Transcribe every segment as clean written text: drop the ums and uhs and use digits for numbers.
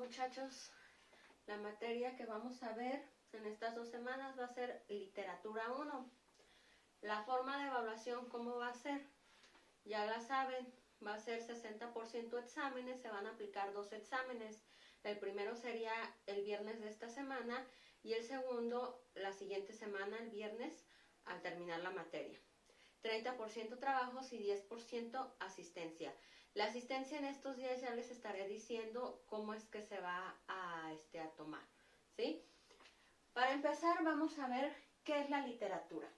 muchachos, la materia que vamos a ver en estas 2 semanas va a ser literatura 1. La forma de evaluación, ¿cómo va a ser? Ya la saben, va a ser 60% exámenes, se van a aplicar 2 exámenes. El primero sería el viernes de esta semana y el segundo la siguiente semana, el viernes, al terminar la materia. 30% trabajos y 10% asistencia. La asistencia en estos días ya les estaré diciendo cómo es que se va a tomar, ¿sí? Para empezar vamos a ver qué es la literatura.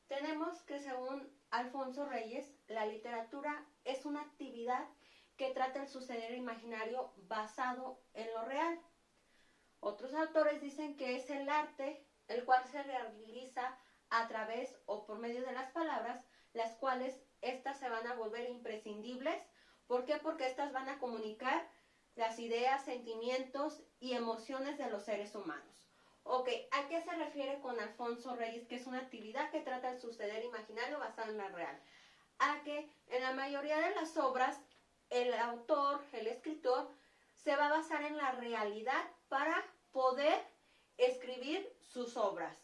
Tenemos que según Alfonso Reyes, la literatura es una actividad que trata el suceder imaginario basado en lo real. Otros autores dicen que es el arte, el cual se realiza a través o por medio de las palabras, las cuales estas se van a volver imprescindibles. ¿Por qué? Porque estas van a comunicar las ideas, sentimientos y emociones de los seres humanos. Ok, ¿a qué se refiere con Alfonso Reyes? Que es una actividad que trata el suceder imaginario basado en la real. A que en la mayoría de las obras, el autor, el escritor, se va a basar en la realidad para poder escribir sus obras.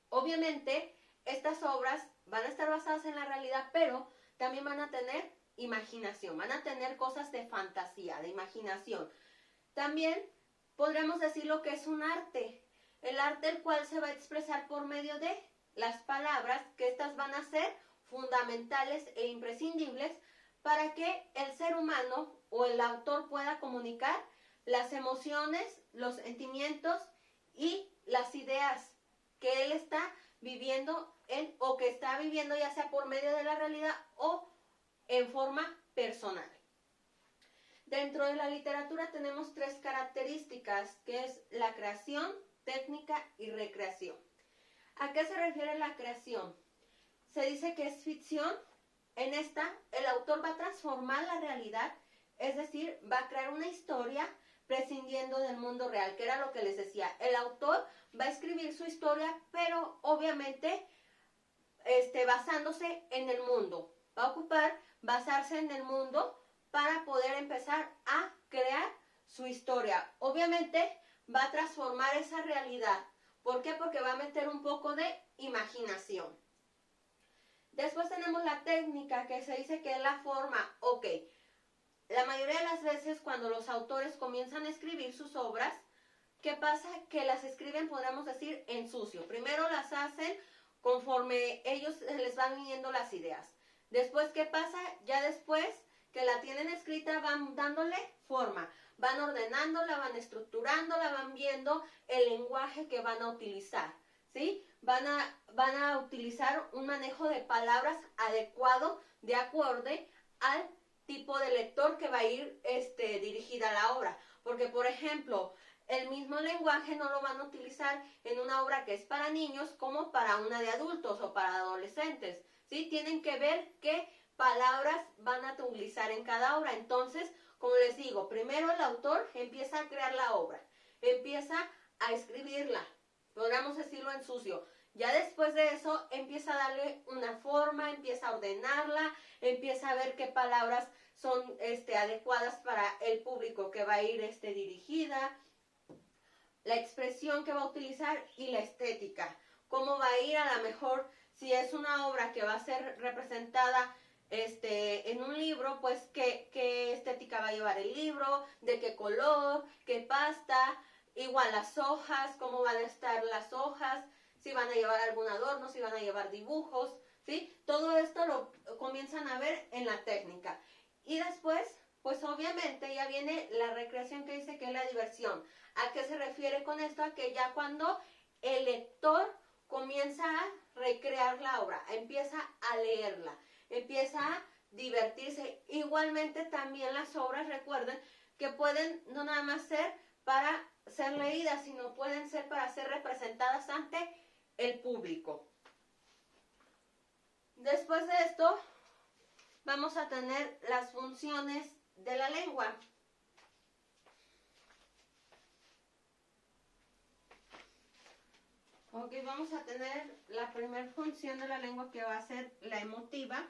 Obviamente, estas obras van a estar basadas en la realidad, pero también van a tener imaginación, van a tener cosas de fantasía, de imaginación. También podríamos decir lo que es un arte, el arte el cual se va a expresar por medio de las palabras, que estas van a ser fundamentales e imprescindibles para que el ser humano o el autor pueda comunicar las emociones, los sentimientos y las ideas que él está viviendo o que está viviendo ya sea por medio de la realidad o en forma personal. Dentro de la literatura tenemos 3 características, que es la creación, técnica y recreación. ¿A qué se refiere la creación? Se dice que es ficción. En esta, el autor va a transformar la realidad, es decir, va a crear una historia prescindiendo del mundo real, que era lo que les decía. El autor va a escribir su historia, pero obviamente basándose en el mundo. Va a basarse en el mundo para poder empezar a crear su historia. Obviamente va a transformar esa realidad. ¿Por qué? Porque va a meter un poco de imaginación. Después tenemos la técnica, que se dice que es la forma. Ok, la mayoría de las veces cuando los autores comienzan a escribir sus obras, ¿qué pasa? Que las escriben, podríamos decir, en sucio. Primero las hacen conforme ellos les van viniendo las ideas. Después, ¿qué pasa? Ya después que la tienen escrita van dándole forma, van ordenándola, van estructurándola, van viendo el lenguaje que van a utilizar, ¿sí? Van a utilizar un manejo de palabras adecuado de acuerdo al tipo de lector que va a ir dirigida a la obra. Porque, por ejemplo, el mismo lenguaje no lo van a utilizar en una obra que es para niños como para una de adultos o para adolescentes, ¿sí? Tienen que ver qué palabras van a utilizar en cada obra. Entonces, como les digo, primero el autor empieza a crear la obra, empieza a escribirla, podríamos decirlo en sucio. Ya después de eso empieza a darle una forma, empieza a ordenarla, empieza a ver qué palabras son adecuadas para el público que va a ir dirigida, la expresión que va a utilizar y la estética. Cómo va a ir, a lo mejor si es una obra que va a ser representada en un libro, pues qué estética va a llevar el libro, de qué color, qué pasta, igual las hojas, cómo van a estar las hojas, si van a llevar algún adorno, si van a llevar dibujos, ¿sí? Todo esto lo comienzan a ver en la técnica. Y después, pues obviamente ya viene la recreación, que dice que es la diversión. ¿A qué se refiere con esto? A que ya cuando el lector comienza a recrear la obra, empieza a leerla, empieza a divertirse. Igualmente también las obras, recuerden, que pueden no nada más ser para ser leídas, sino pueden ser para ser representadas ante el público. Después de esto, vamos a tener las funciones de la lengua. Ok, vamos a tener la primera función de la lengua, que va a ser la emotiva.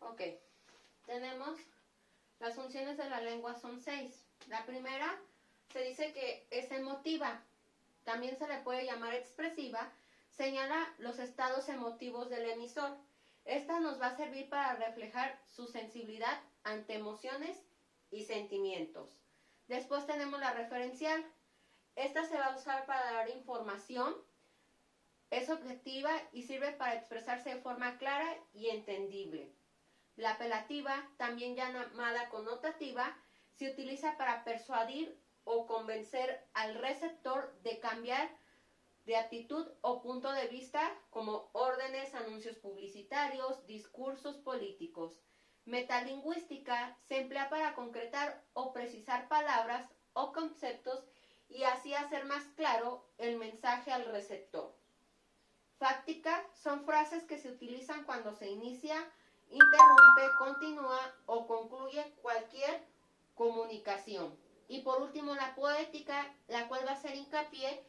Ok, tenemos las funciones de la lengua son 6. La primera se dice que es emotiva, también se le puede llamar expresiva, señala los estados emotivos del emisor. Esta nos va a servir para reflejar su sensibilidad ante emociones y sentimientos. Después tenemos la referencial. Esta se va a usar para dar información, es objetiva y sirve para expresarse de forma clara y entendible. La apelativa, también llamada connotativa, se utiliza para persuadir o convencer al receptor de cambiar de actitud o punto de vista, como órdenes, anuncios publicitarios, discursos políticos. Metalingüística se emplea para concretar o precisar palabras o conceptos y así hacer más claro el mensaje al receptor. Fáctica son frases que se utilizan cuando se inicia, interrumpe, continúa o concluye cualquier comunicación. Y por último, la poética, la cual va a hacer hincapié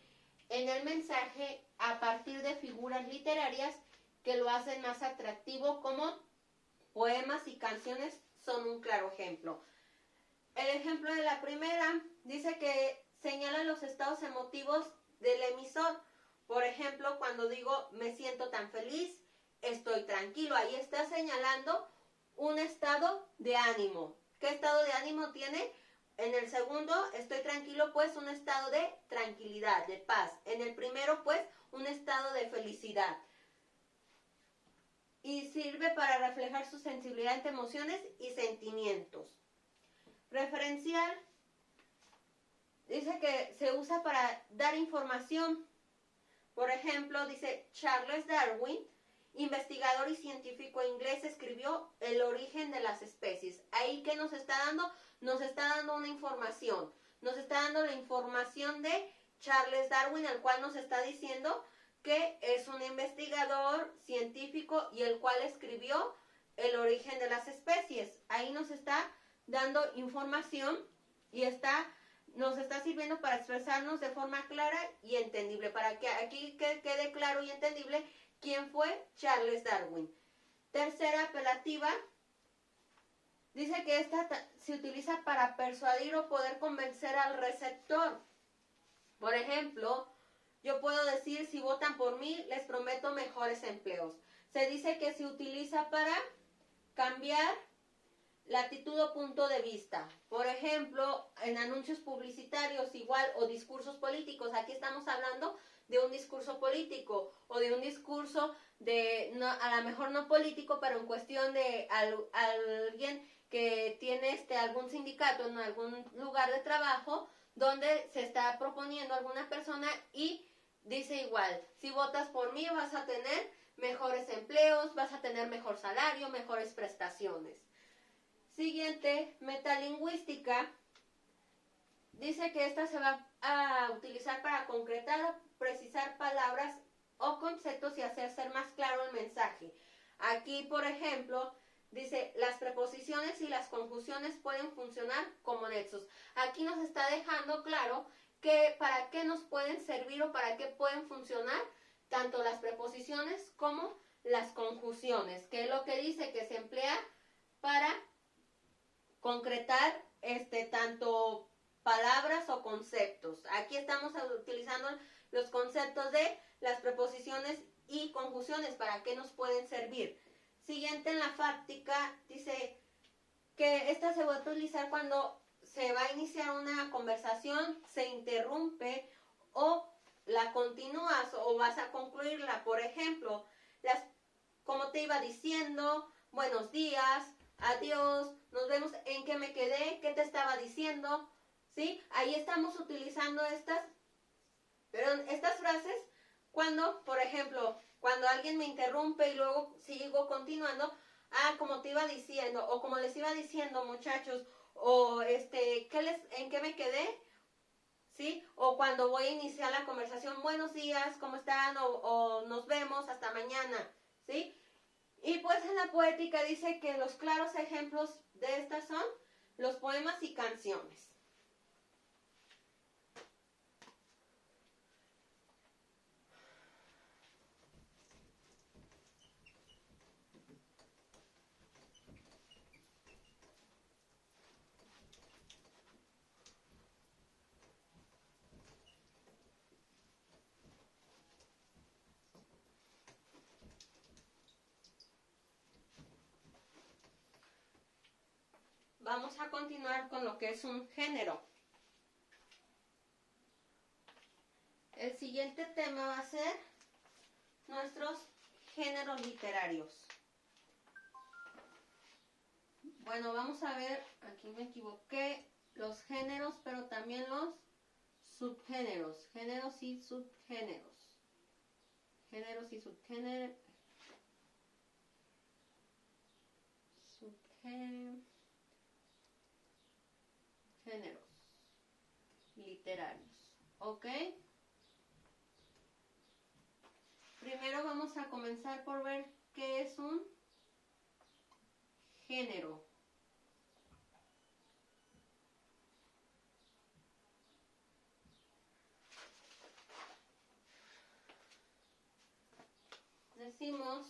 en el mensaje a partir de figuras literarias que lo hacen más atractivo, como poemas y canciones son un claro ejemplo. El ejemplo de la primera dice que señala los estados emotivos del emisor. Por ejemplo, cuando digo me siento tan feliz, estoy tranquilo, ahí está señalando un estado de ánimo. ¿Qué estado de ánimo tiene? En el segundo, estoy tranquilo, pues un estado de tranquilidad, de paz. En el primero, pues, un estado de felicidad. Y sirve para reflejar su sensibilidad ante emociones y sentimientos. Referencial dice que se usa para dar información. Por ejemplo, dice Charles Darwin, investigador y científico inglés, escribió El origen de las especies. Ahí, ¿qué nos está dando? Nos está dando una información. Nos está dando la información de Charles Darwin, el cual nos está diciendo que es un investigador científico y el cual escribió El origen de las especies. Ahí nos está dando información y nos está sirviendo para expresarnos de forma clara y entendible, para que aquí quede claro y entendible quién fue Charles Darwin. Tercera, apelativa, dice que esta se utiliza para persuadir o poder convencer al receptor. Por ejemplo, yo puedo decir, si votan por mí, les prometo mejores empleos. Se dice que se utiliza para cambiar la actitud o punto de vista. Por ejemplo, en anuncios publicitarios igual o discursos políticos. Aquí estamos hablando de un discurso político o de un discurso de, no, a lo mejor no político, pero en cuestión de alguien que tiene algún sindicato en algún lugar de trabajo donde se está proponiendo alguna persona y dice igual, si votas por mí vas a tener mejores empleos, vas a tener mejor salario, mejores prestaciones. Siguiente, metalingüística. Dice que esta se va a utilizar para concretar o precisar palabras o conceptos y hacer ser más claro el mensaje. Aquí, por ejemplo, dice, las preposiciones y las conjunciones pueden funcionar como nexos. Aquí nos está dejando claro que para qué nos pueden servir o para qué pueden funcionar tanto las preposiciones como las conjunciones, que es lo que dice que se emplea para concretar tanto palabras o conceptos. Aquí estamos utilizando los conceptos de las preposiciones y conjunciones, para qué nos pueden servir. Siguiente, en la fáctica, dice que esta se va a utilizar cuando se va a iniciar una conversación, se interrumpe o la continúas o vas a concluirla. Por ejemplo, como te iba diciendo, buenos días, adiós, nos vemos, en qué me quedé, qué te estaba diciendo, ¿sí? Ahí estamos utilizando estas frases cuando, por ejemplo, cuando alguien me interrumpe y luego sigo continuando, como te iba diciendo, o como les iba diciendo, muchachos, o en qué me quedé, ¿sí? O cuando voy a iniciar la conversación, buenos días, ¿cómo están? O nos vemos, hasta mañana, ¿sí? Y pues en la poética dice que los claros ejemplos de estas son los poemas y canciones. vamos a continuar con lo que es un género. El siguiente tema va a ser nuestros géneros literarios. Bueno, vamos a ver, aquí me equivoqué, los géneros, pero también los subgéneros, géneros y subgéneros. Géneros y subgéneros. Géneros literarios. ¿Ok? Primero vamos a comenzar por ver qué es un género. Decimos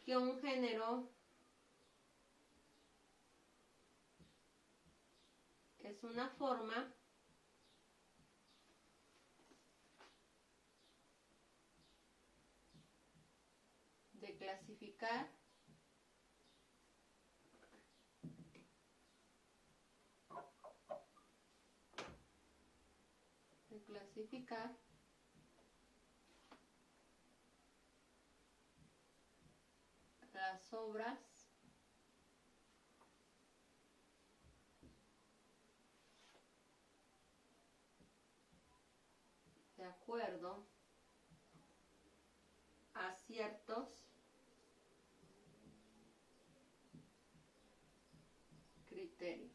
que un género es una forma de clasificar las obras de acuerdo a ciertos criterios.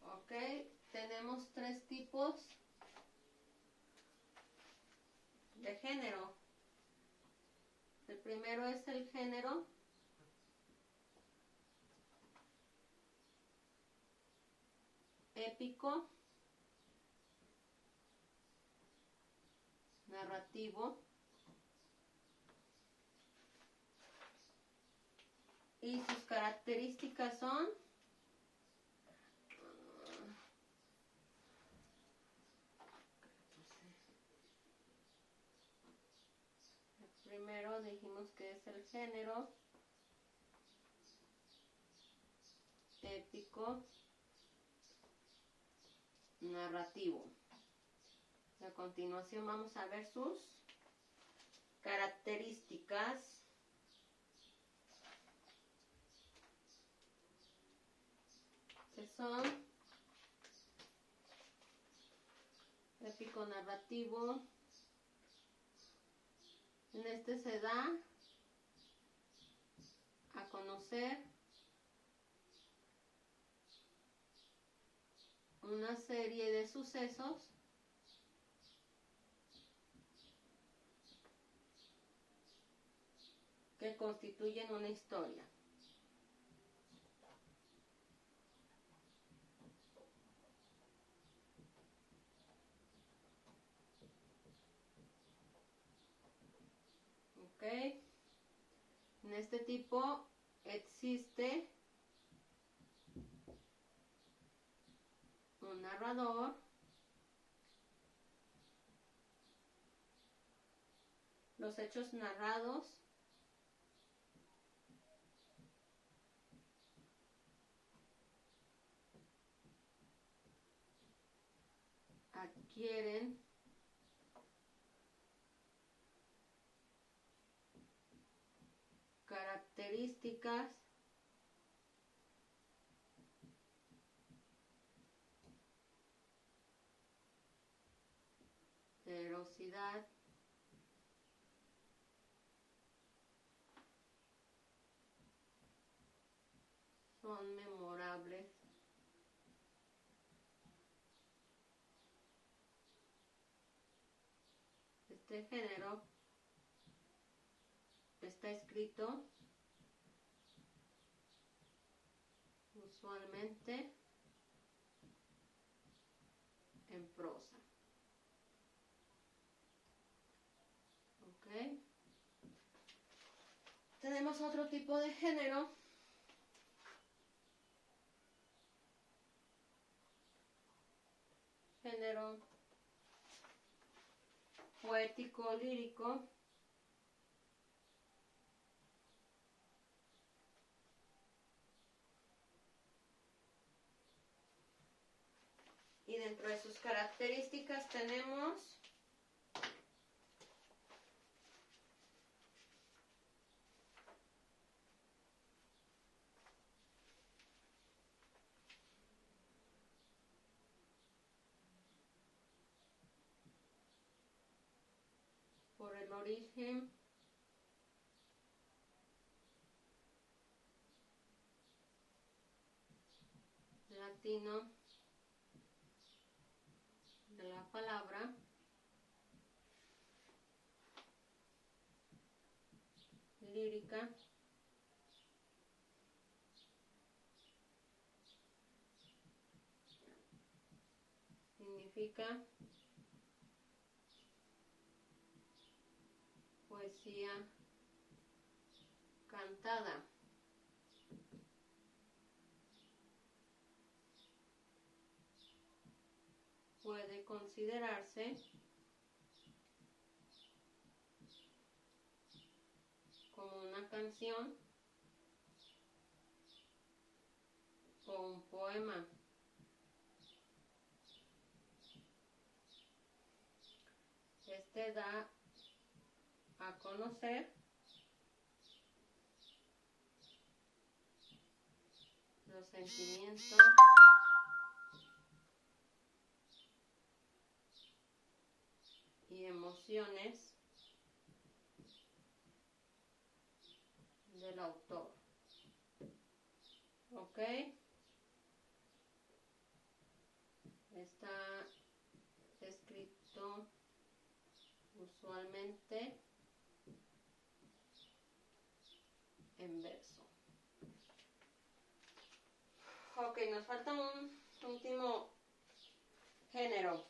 Ok, tenemos tres tipos de género. El primero es el género épico, narrativo y sus características son primero dijimos que es el género épico narrativo. A continuación vamos a ver sus características. Que son épico narrativo. En este se da a conocer una serie de sucesos que constituyen una historia. ¿Ok? En este tipo existe un narrador, los hechos narrados adquieren características de velocidad, son memorables, este género está escrito usualmente en prosa. ¿Ok? Tenemos otro tipo de género género poético lírico y dentro de sus características tenemos por el origen latino de la palabra, lírica, significa poesía cantada. Puede considerarse como una canción o un poema. Este da a conocer los sentimientos y emociones del autor. ¿Ok? Está escrito usualmente en verso. Ok, nos falta un último género.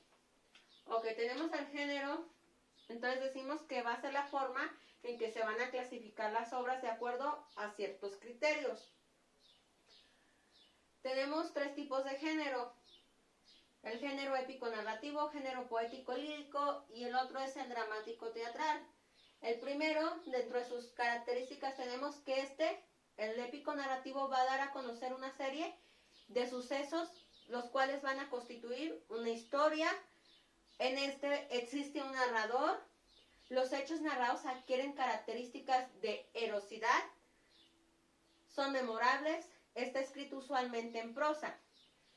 Ok, tenemos el género, entonces decimos que va a ser la forma en que se van a clasificar las obras de acuerdo a ciertos criterios. Tenemos tres tipos de género. El género épico narrativo, género poético lírico y el otro es el dramático teatral. El primero, dentro de sus características tenemos que el épico narrativo, va a dar a conocer una serie de sucesos, los cuales van a constituir una historia. En este existe un narrador. Los hechos narrados adquieren características de erosidad, son memorables, está escrito usualmente en prosa.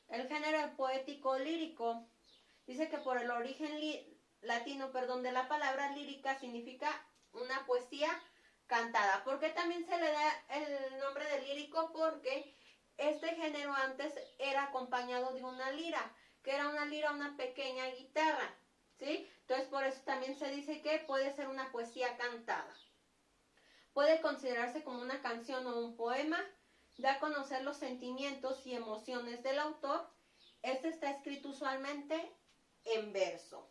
El género poético lírico dice que por el origen latino de la palabra lírica significa una poesía cantada. ¿Por qué también se le da el nombre de lírico? Porque este género antes era acompañado de una lira, que era una pequeña guitarra, ¿sí? Entonces por eso también se dice que puede ser una poesía cantada. Puede considerarse como una canción o un poema, da a conocer los sentimientos y emociones del autor. Este está escrito usualmente en verso.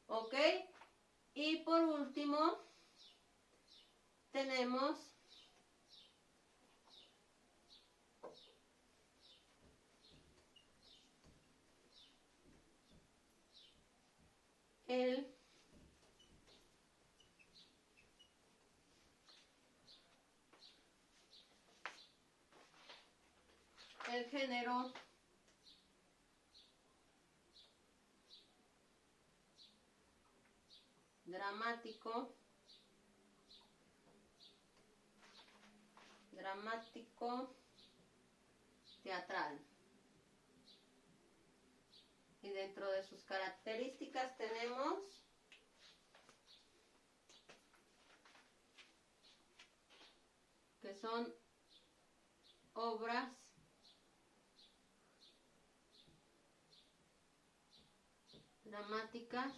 ¿Ok? Y por último, tenemos el género dramático teatral. Y dentro de sus características tenemos que son obras dramáticas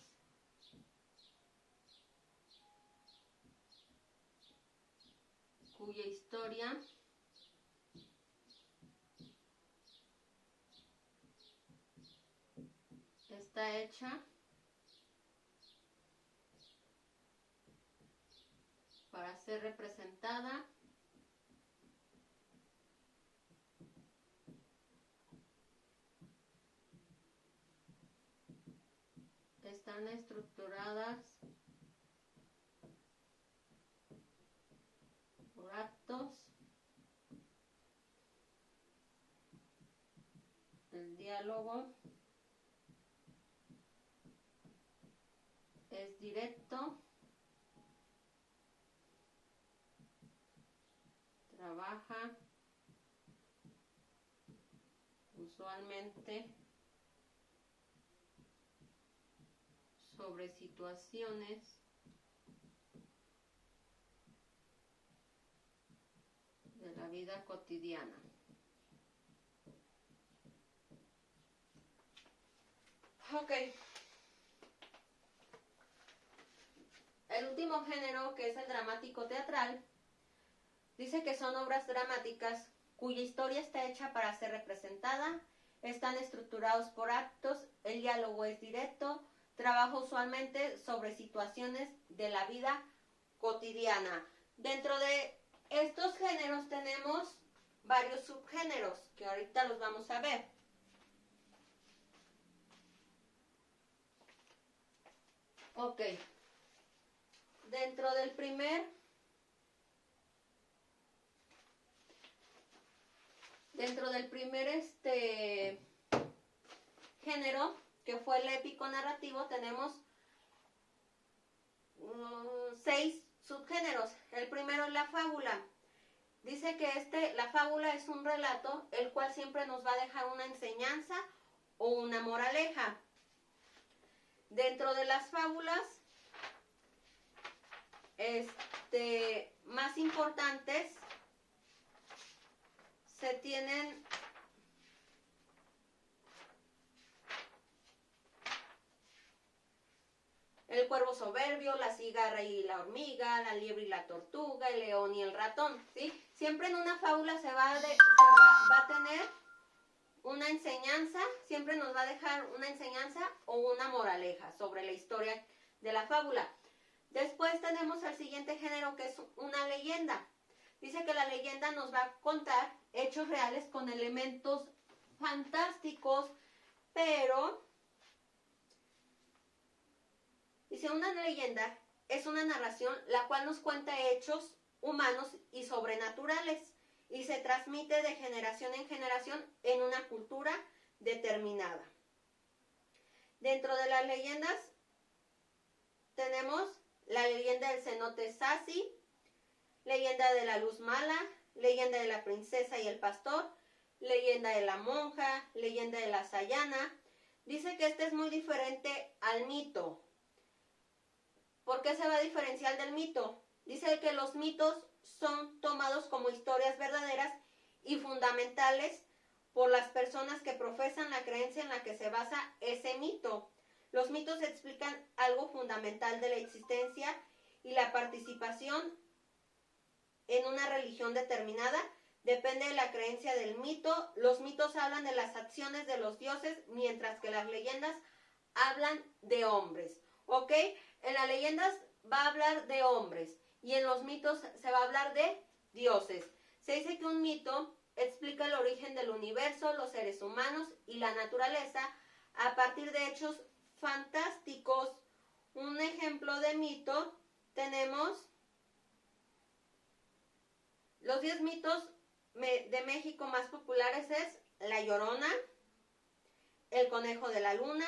cuya historia está hecha para ser representada están estructuradas por actos. El diálogo es directo, trabaja usualmente sobre situaciones de la vida cotidiana. Ok. El último género, que es el dramático teatral, dice que son obras dramáticas cuya historia está hecha para ser representada, están estructurados por actos, el diálogo es directo, trabaja usualmente sobre situaciones de la vida cotidiana. Dentro de estos géneros tenemos varios subgéneros que ahorita los vamos a ver. Ok. Dentro del primer género, que fue el épico narrativo, tenemos 6 subgéneros. El primero es la fábula. Dice que la fábula es un relato el cual siempre nos va a dejar una enseñanza o una moraleja. Dentro de las fábulas más importantes se tienen el cuervo soberbio, la cigarra y la hormiga, la liebre y la tortuga, el león y el ratón, ¿sí? Siempre en una fábula se va a tener una enseñanza, siempre nos va a dejar una enseñanza o una moraleja sobre la historia de la fábula. Después tenemos el siguiente género, que es una leyenda. Dice que la leyenda nos va a contar hechos reales con elementos fantásticos, pero dice, una leyenda es una narración la cual nos cuenta hechos humanos y sobrenaturales y se transmite de generación en generación en una cultura determinada. Dentro de las leyendas tenemos la leyenda del cenote Sasi, leyenda de la luz mala, leyenda de la princesa y el pastor, leyenda de la monja, leyenda de la sayana. Dice que este es muy diferente al mito. ¿Por qué se va a diferenciar del mito? Dice que los mitos son tomados como historias verdaderas y fundamentales por las personas que profesan la creencia en la que se basa ese mito. Los mitos explican algo fundamental de la existencia y la participación en una religión determinada. Depende de la creencia del mito. Los mitos hablan de las acciones de los dioses, mientras que las leyendas hablan de hombres. ¿Ok? En las leyendas va a hablar de hombres y en los mitos se va a hablar de dioses. Se dice que un mito explica el origen del universo, los seres humanos y la naturaleza a partir de hechos fantásticos. Un ejemplo de mito tenemos los 10 mitos de México más populares es La Llorona, el conejo de la luna,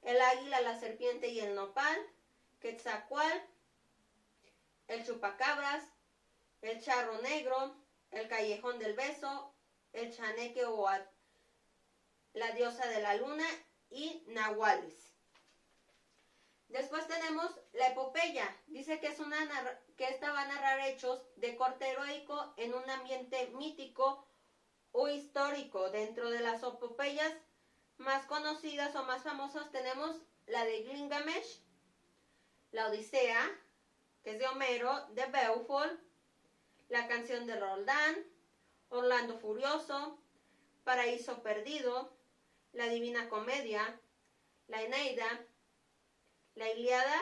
el águila, la serpiente y el nopal, Quetzalcóatl, el chupacabras, el charro negro, el callejón del beso, el chaneque o la diosa de la luna y nahuales. Después tenemos la epopeya. Dice que esta va a narrar hechos de corte heroico en un ambiente mítico o histórico. Dentro de las epopeyas más conocidas o más famosas tenemos la de Gilgamesh, la Odisea, que es de Homero, de Beowulf, la canción de Roldán, Orlando Furioso, Paraíso Perdido, la Divina Comedia, la Eneida, la Ilíada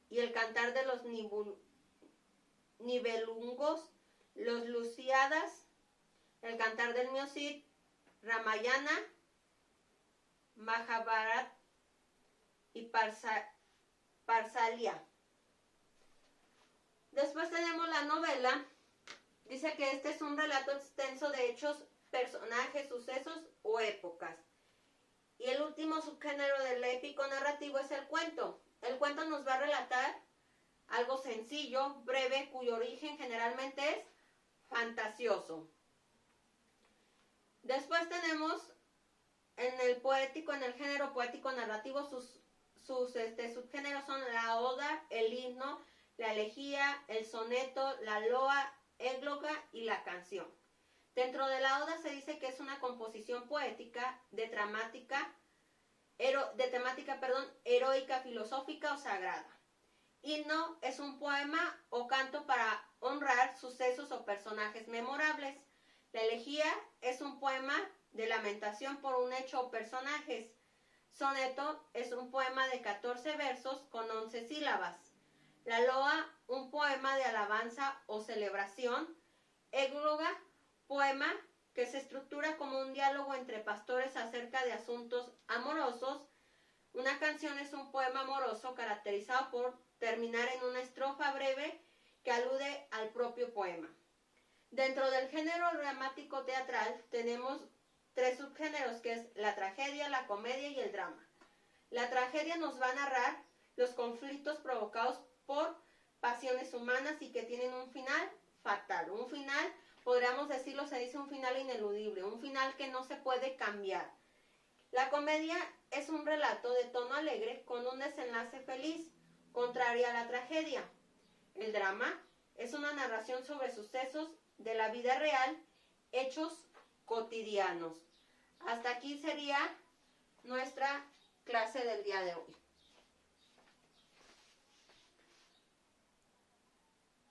y el Cantar de los Nibelungos, los Lusíadas, el Cantar del Miocid, Ramayana, Mahabharata y Parsalia. Después tenemos la novela. Dice que este es un relato extenso de hechos, personajes, sucesos o épocas. Y el último subgénero del épico narrativo es el cuento. El cuento nos va a relatar algo sencillo, breve, cuyo origen generalmente es fantasioso. Después tenemos en el poético, en el género poético narrativo, sus subgéneros son la oda, el himno, la elegía, el soneto, la loa, égloga y la canción. Dentro de la oda se dice que es una composición poética de temática heroica, filosófica o sagrada. Himno es un poema o canto para honrar sucesos o personajes memorables. La elegía es un poema de lamentación por un hecho o personajes. Soneto es un poema de 14 versos con 11 sílabas. La loa, un poema de alabanza o celebración. Égloga, poema que se estructura como un diálogo entre pastores acerca de asuntos amorosos. Una canción es un poema amoroso caracterizado por terminar en una estrofa breve que alude al propio poema. Dentro del género dramático teatral tenemos 3 subgéneros, que es la tragedia, la comedia y el drama. La tragedia nos va a narrar los conflictos provocados por pasiones humanas y que tienen un final fatal. Un final, podríamos decirlo, se dice un final ineludible, un final que no se puede cambiar. La comedia es un relato de tono alegre con un desenlace feliz, contrario a la tragedia. El drama es una narración sobre sucesos de la vida real, hechos cotidianos. Hasta aquí sería nuestra clase del día de hoy.